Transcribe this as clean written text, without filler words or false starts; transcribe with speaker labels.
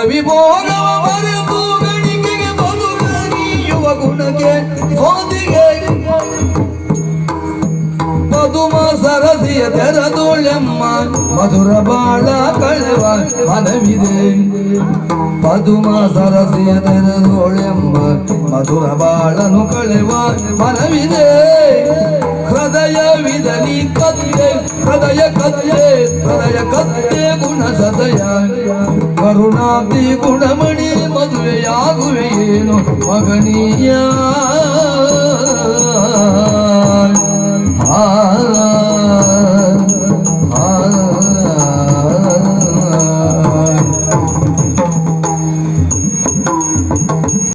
Speaker 1: ಪದವಿ ಭೋಗವ ಮರೆತು ಗಣಿಕೆಗೆ ಬದುಕುವ ಗುಣಕ್ಕೆ ಸೋದಿಗೆ ಪದುಮ ಸರಸಿಯ ತೆರದೋಳೆಮ್ಮ ಮಧುರ ಬಾಳ ಕಳೆವ ಮನವಿದೆ ಪದುಮ ಸರಸಿಯ ತೆರದೋಳೆಮ್ಮ ಮಧುರ ಬಾಳನು ಕಳೆವ ಮನವಿದೆ ಹೃದಯವಿದಲಿ ಕತ್ತೆ ಹೃದಯ ಕತ್ತೆ ಗುಣ ಸದಯ ಕರುಣಾತಿ ಗುಣಮಣಿ ಮದುವೆಯಾಗುವೆಯೇನು ಮಗನೀಯ